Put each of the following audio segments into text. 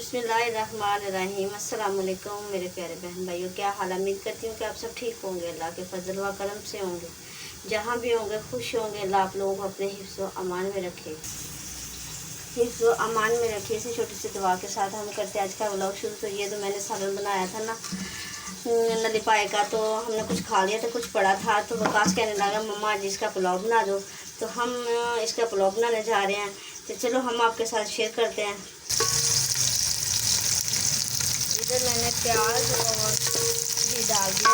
बिस्मिल्लाहिर्रहमानिर्रहीम। अस्सलाम वालेकुम मेरे प्यारे बहन भाइयों, क्या हाल। उम्मीद करती हूँ कि आप सब ठीक होंगे, अल्लाह के फजल व करम से होंगे। जहाँ भी होंगे खुश होंगे। अल्लाह आप लोगों को अपने हिफ्ज़ व अमान में रखे, हिफ्ज़ व अमान में रखे। इसी छोटी सी दुआ के साथ हम करते हैं आज का व्लॉग शुरू। तो ये तो मैंने सालन बनाया था ना नली पाए का, तो हमने कुछ खा लिया था, कुछ पड़ा था। तो वकास कहने लगा मम्मा आज इसका पुलाव बना दो। तो हम इसका पुलाव बनाने जा रहे हैं। तो चलो हम आपके साथ शेयर करते हैं। इधर मैंने प्याज और घी डाल दिया,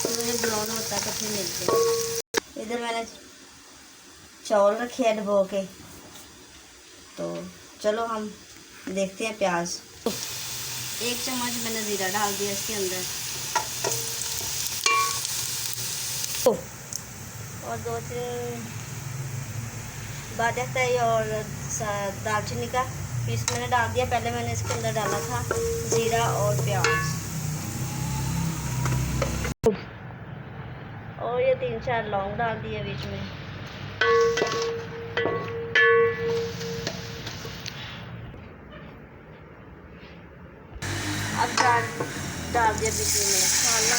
मुझे ब्राउन होता तो फिर मिलते हैं। इधर मैंने चावल रखे हैं डबो के। तो चलो हम देखते हैं। प्याज 1 चम्मच मैंने ज़ीरा डाल दिया इसके अंदर, और 2 से बादशाही और दालचीनी का पीस मैंने डाल दिया। पहले मैंने इसके अंदर डाला था ज़ीरा और प्याज, और ये 3-4 लौंग डाल दिए बीच में। अब डाल दिया बीच में मसाला।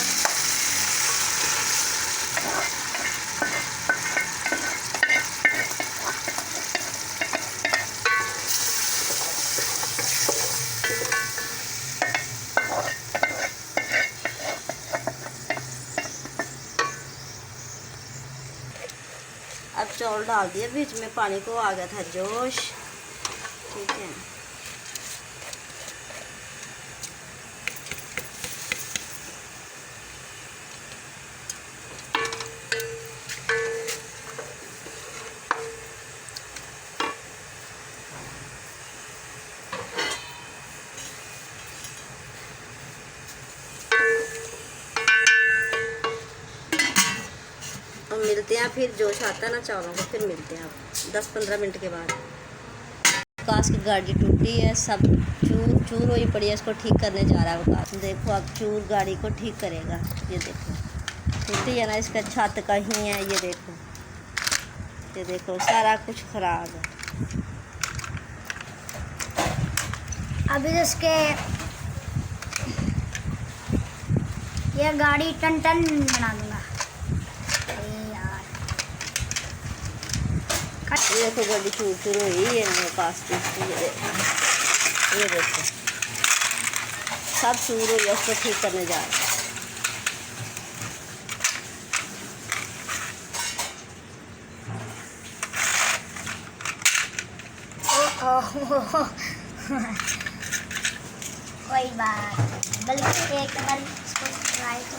अब चावल डाल दिया बीच में, पानी को आ गया था जोश। ठीक है, और मिलते हैं फिर। जोश आता है ना चावलों को, फिर मिलते हैं अब 10-15 मिनट के बाद। वकास की गाड़ी टूटी है, सब चूर चूर हुई पड़ी है, इसको ठीक करने जा रहा है वकास। देखो अब चूर गाड़ी को ठीक करेगा। ये देखो टूटी है ना, इसका छत कहीं है। ये देखो सारा कुछ खराब है। अभी इसके ये गाड़ी टन टन बना दूंगा। ये देखो गाड़ी चूर चूर हुई है वकास की। ये देखो सब चूर हुई है, उसको ठीक करने जा रहा है। कोई बात नहीं, बल्कि एक बार इसको ट्राई तो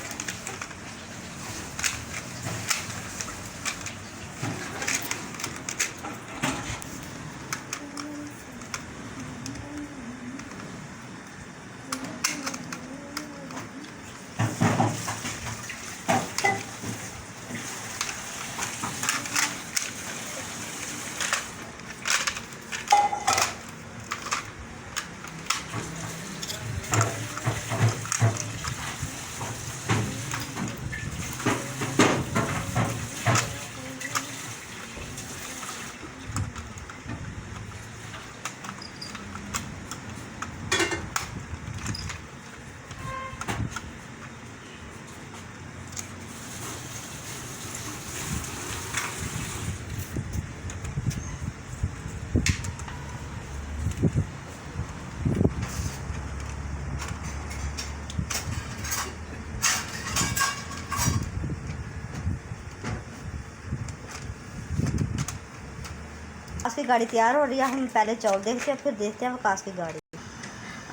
वकास की गाड़ी तैयार हो रही है। हम पहले चावल देखते हैं, फिर देखते हैं वकास की गाड़ी।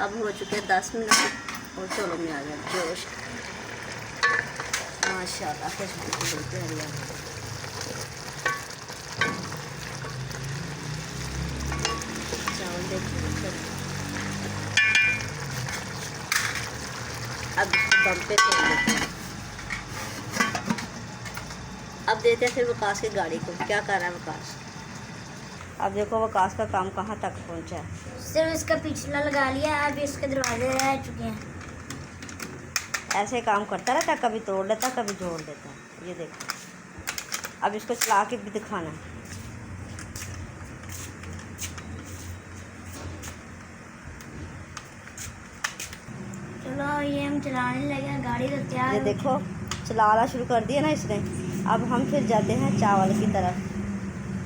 अब हो चुके 10 मिनट और चलो में आ गया जोश। माशाल्लाह खुशबू बिल्कुल है। चावल देखिए अब दम पे छोड़ देते हैं। अब देते हैं फिर वकास की गाड़ी को। क्या कर रहा है वकास? अब देखो वकास का काम कहाँ तक पहुँचा है। सिर्फ इसका पिछला लगा लिया, अब इसके दरवाजे रह चुके हैं। ऐसे काम करता रहता, कभी तोड़ लेता कभी जोड़ देता। ये देखो अब इसको चला के भी दिखाना है। चलाने लगे, गाड़ी तो तैयार ये हो देखो चलाना शुरू कर दिया ना इसने। अब हम फिर जाते हैं चावल की तरफ,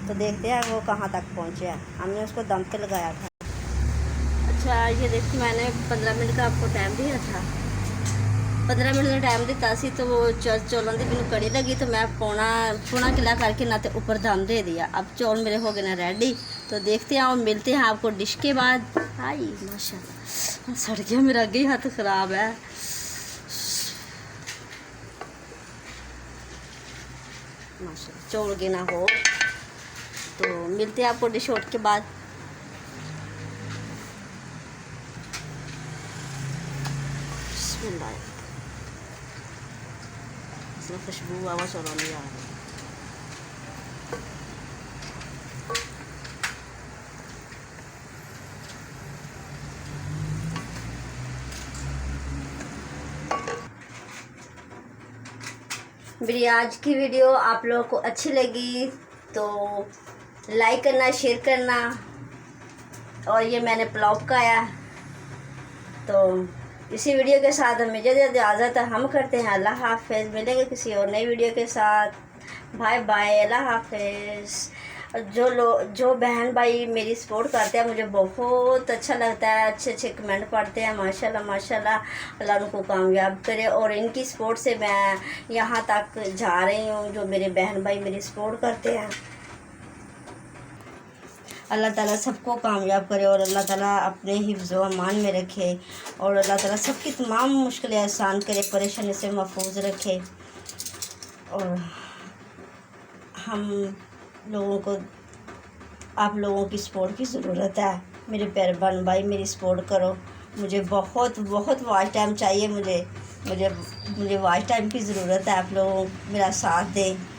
तो देखते हैं वो कहाँ तक पहुँचे हैं। हमने उसको दम पे लगाया था। अच्छा ये देखो, मैंने 15 मिनट का आपको टाइम दिया था। 15 मिनट का टाइम दिता सी, तो वो चौलों की मैंने कड़ी लगी, तो मैं पौना किला करके ना तो ऊपर दम दे दिया। अब चौल मेरे हो गए ना रेडी, तो देखते हैं और मिलते हैं आपको डिश के बाद। आई माशाल्लाह सड़ गया मेरा, आगे ही हाथ ख़राब है। माशाल्लाह चौल के ना हो, तो मिलते हैं आपको डिश आउट के बाद। बिस्मिल्लाह, इसमें खुशबू आवा चौलों नहीं आ रही। मेरी आज की वीडियो आप लोगों को अच्छी लगी तो लाइक करना, शेयर करना। और ये मैंने पुलाव पकाया, तो इसी वीडियो के साथ हमें इजाज़त हम करते हैं। अल्लाह हाफ़िज़। मिलेंगे किसी और नई वीडियो के साथ। बाय बाय, अल्लाह हाफ़िज़। जो बहन भाई मेरी सपोर्ट करते हैं, मुझे बहुत अच्छा लगता है। अच्छे अच्छे कमेंट पढ़ते हैं, माशाल्लाह माशाल्लाह। अल्लाह उनको कामयाब करे, और इनकी सपोर्ट से मैं यहाँ तक जा रही हूँ। जो मेरे बहन भाई मेरी सपोर्ट करते हैं, अल्लाह ताला सबको कामयाब करे, और अल्लाह ताला अपने हिफ्ज़ व अमान में रखे, और अल्लाह ताला सबकी तमाम मुश्किलें आसान करे, परेशानी से महफूज रखे। और हम लोगों को आप लोगों की सपोर्ट की ज़रूरत है। मेरे प्यारे बहन भाई मेरी सपोर्ट करो। मुझे बहुत बहुत वॉच टाइम चाहिए। मुझे वॉच टाइम की ज़रूरत है। आप लोग मेरा साथ दें।